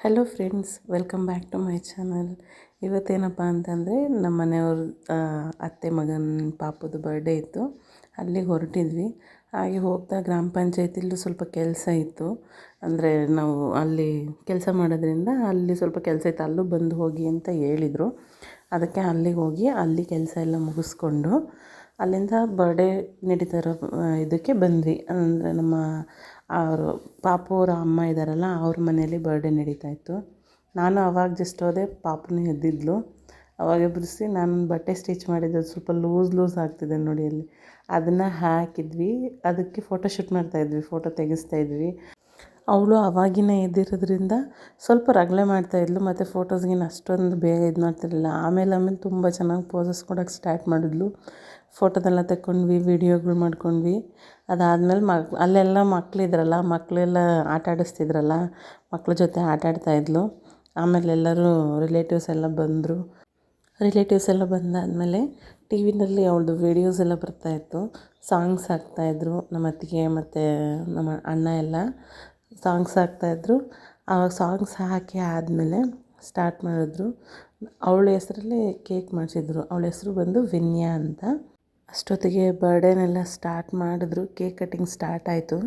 Hello friends, welcome back to my channel. ಇವತ್ತೇನಪ್ಪ ಅಂತಂದರೆ ನಮ್ಮ ಮನೆಯವ್ರ ಅತ್ತೆ ಮಗನ ಪಾಪುದು ಬರ್ಡೇ ಇತ್ತು. ಅಲ್ಲಿಗೆ ಹೊರಟಿದ್ವಿ. ಹಾಗೆ ಹೋಗ್ತಾ ಗ್ರಾಮ ಪಂಚಾಯತಿಲೂ ಸ್ವಲ್ಪ ಕೆಲಸ ಇತ್ತು. ಅಂದರೆ ನಾವು ಅಲ್ಲಿ ಕೆಲಸ ಮಾಡೋದ್ರಿಂದ ಅಲ್ಲಿ ಸ್ವಲ್ಪ ಕೆಲಸ ಇತ್ತು, ಅಲ್ಲೂ ಬಂದು ಹೋಗಿ ಅಂತ ಹೇಳಿದರು. ಅದಕ್ಕೆ ಅಲ್ಲಿಗೆ ಹೋಗಿ ಅಲ್ಲಿ ಕೆಲಸ ಎಲ್ಲ ಮುಗಿಸ್ಕೊಂಡು ಅಲ್ಲಿಂದ ಬರ್ಡೇ ನಡೀತಾರೋ ಇದಕ್ಕೆ ಬಂದ್ವಿ. ಅಂದರೆ ನಮ್ಮ ಅವರು ಪಾಪು ಅವರ ಅಮ್ಮ ಇದ್ದಾರಲ್ಲ, ಅವ್ರ ಮನೆಯಲ್ಲಿ ಬರ್ಡೇ ನಡೀತಾಯಿತ್ತು. ನಾನು ಅವಾಗ ಜಸ್ಟ್ ಹೋದೆ, ಪಾಪುನೇ ಎದ್ದಿದ್ಲು. ಅವಾಗ ಎಬ್ಬಿಸಿ ನಾನು ಬಟ್ಟೆ ಸ್ಟಿಚ್ ಮಾಡಿದ್ದು ಸ್ವಲ್ಪ ಲೂಸ್ ಆಗ್ತಿದೆ ನೋಡಿ ಅಲ್ಲಿ, ಅದನ್ನು ಹಾಕಿದ್ವಿ. ಅದಕ್ಕೆ ಫೋಟೋಶೂಟ್ ಮಾಡ್ತಾಯಿದ್ವಿ, ಫೋಟೋ ತೆಗೆಸ್ತಾಯಿದ್ವಿ. ಅವಳು ಅವಾಗಿನ ಎದ್ದಿರೋದ್ರಿಂದ ಸ್ವಲ್ಪ ರಗಳೆ ಮಾಡ್ತಾಯಿದ್ಲು, ಮತ್ತು ಫೋಟೋಸ್ಗಿನ ಅಷ್ಟೊಂದು ಬೇಗ ಇದು ಮಾಡ್ತಿರಲಿಲ್ಲ. ಆಮೇಲೆ ತುಂಬ ಚೆನ್ನಾಗಿ ಪೋಸಸ್ ಕೊಡೋಕ್ಕೆ ಸ್ಟಾರ್ಟ್ ಮಾಡಿದ್ಲು. ಫೋಟೋದೆಲ್ಲ ತಗೊಂಡ್ವಿ, ವೀಡಿಯೋಗಳು ಮಾಡ್ಕೊಂಡ್ವಿ. ಅದಾದಮೇಲೆ ಅಲ್ಲೆಲ್ಲ ಮಕ್ಕಳಿದ್ರಲ್ಲ, ಮಕ್ಕಳೆಲ್ಲ ಆಟ ಆಡಿಸ್ತಿದ್ರಲ್ಲ, ಮಕ್ಳ ಜೊತೆ ಆಟಾಡ್ತಾಯಿದ್ಲು. ಆಮೇಲೆ ಎಲ್ಲರೂ ರಿಲೇಟಿವ್ಸ್ ಎಲ್ಲ ಬಂದರು. ರಿಲೇಟಿವ್ಸ್ ಎಲ್ಲ ಬಂದಾದಮೇಲೆ ಟಿ ವಿನಲ್ಲಿ ಅವಳದು ವೀಡಿಯೋಸ್ ಎಲ್ಲ ಬರ್ತಾಯಿತ್ತು. ಸಾಂಗ್ಸ್ ಹಾಕ್ತಾಯಿದ್ರು ನಮ್ಮ ಅತ್ತಿಗೆ ಮತ್ತು ನಮ್ಮ ಅಣ್ಣ ಎಲ್ಲ ಸಾಂಗ್ಸ್ ಹಾಕ್ತಾಯಿದ್ರು. ಆ ಸಾಂಗ್ಸ್ ಹಾಕಿ ಆದಮೇಲೆ ಸ್ಟಾರ್ಟ್ ಮಾಡಿದ್ರು. ಅವಳ ಹೆಸ್ರಲ್ಲಿ ಕೇಕ್ ಮಾಡಿಸಿದ್ರು. ಅವಳ ಹೆಸ್ರು ಬಂದು ವಿನ್ಯಾ ಅಂತ. ಅಷ್ಟೊತ್ತಿಗೆ ಬರ್ಡೇನೆಲ್ಲ ಸ್ಟಾರ್ಟ್ ಮಾಡಿದ್ರು, ಕೇಕ್ ಕಟ್ಟಿಂಗ್ ಸ್ಟಾರ್ಟ್ ಆಯಿತು.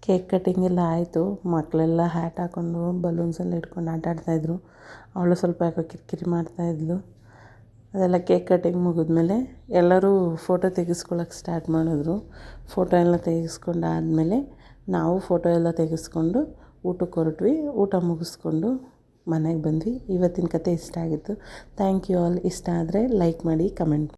ಕೇಕ್ ಕಟ್ಟಿಂಗ್ ಎಲ್ಲ ಆಯಿತು. ಮಕ್ಕಳೆಲ್ಲ ಹ್ಯಾಟ್ ಹಾಕ್ಕೊಂಡು ಬಲೂನ್ಸೆಲ್ಲ ಇಟ್ಕೊಂಡು ಆಟಾಡ್ತಾಯಿದ್ರು. ಅವಳು ಸ್ವಲ್ಪ ಯಾಕೋ ಕಿರಿಕಿರಿ ಮಾಡ್ತಾಯಿದ್ಲು. ಅದೆಲ್ಲ ಕೇಕ್ ಕಟ್ಟಿಂಗ್ ಮುಗಿದ್ಮೇಲೆ ಎಲ್ಲರೂ ಫೋಟೋ ತೆಗೆಸ್ಕೊಳ್ಳೋಕೆ ಸ್ಟಾರ್ಟ್ ಮಾಡಿದ್ರು. ಫೋಟೋ ಎಲ್ಲ ತೆಗೆಸ್ಕೊಂಡಾದಮೇಲೆ ನಾವು ಫೋಟೋ ಎಲ್ಲ ತೆಗೆಸ್ಕೊಂಡು ಊಟಕ್ಕೆ ಹೊರಟ್ವಿ. ಊಟ ಮುಗಿಸ್ಕೊಂಡು ಮನೆಗೆ ಬಂದ್ವಿ. ಇವತ್ತಿನ ಕತೆ ಇಷ್ಟ ಆಗಿತ್ತು. Thank you all. ಇಷ್ಟ ಆದರೆ ಲೈಕ್ ಮಾಡಿ, ಕಮೆಂಟ್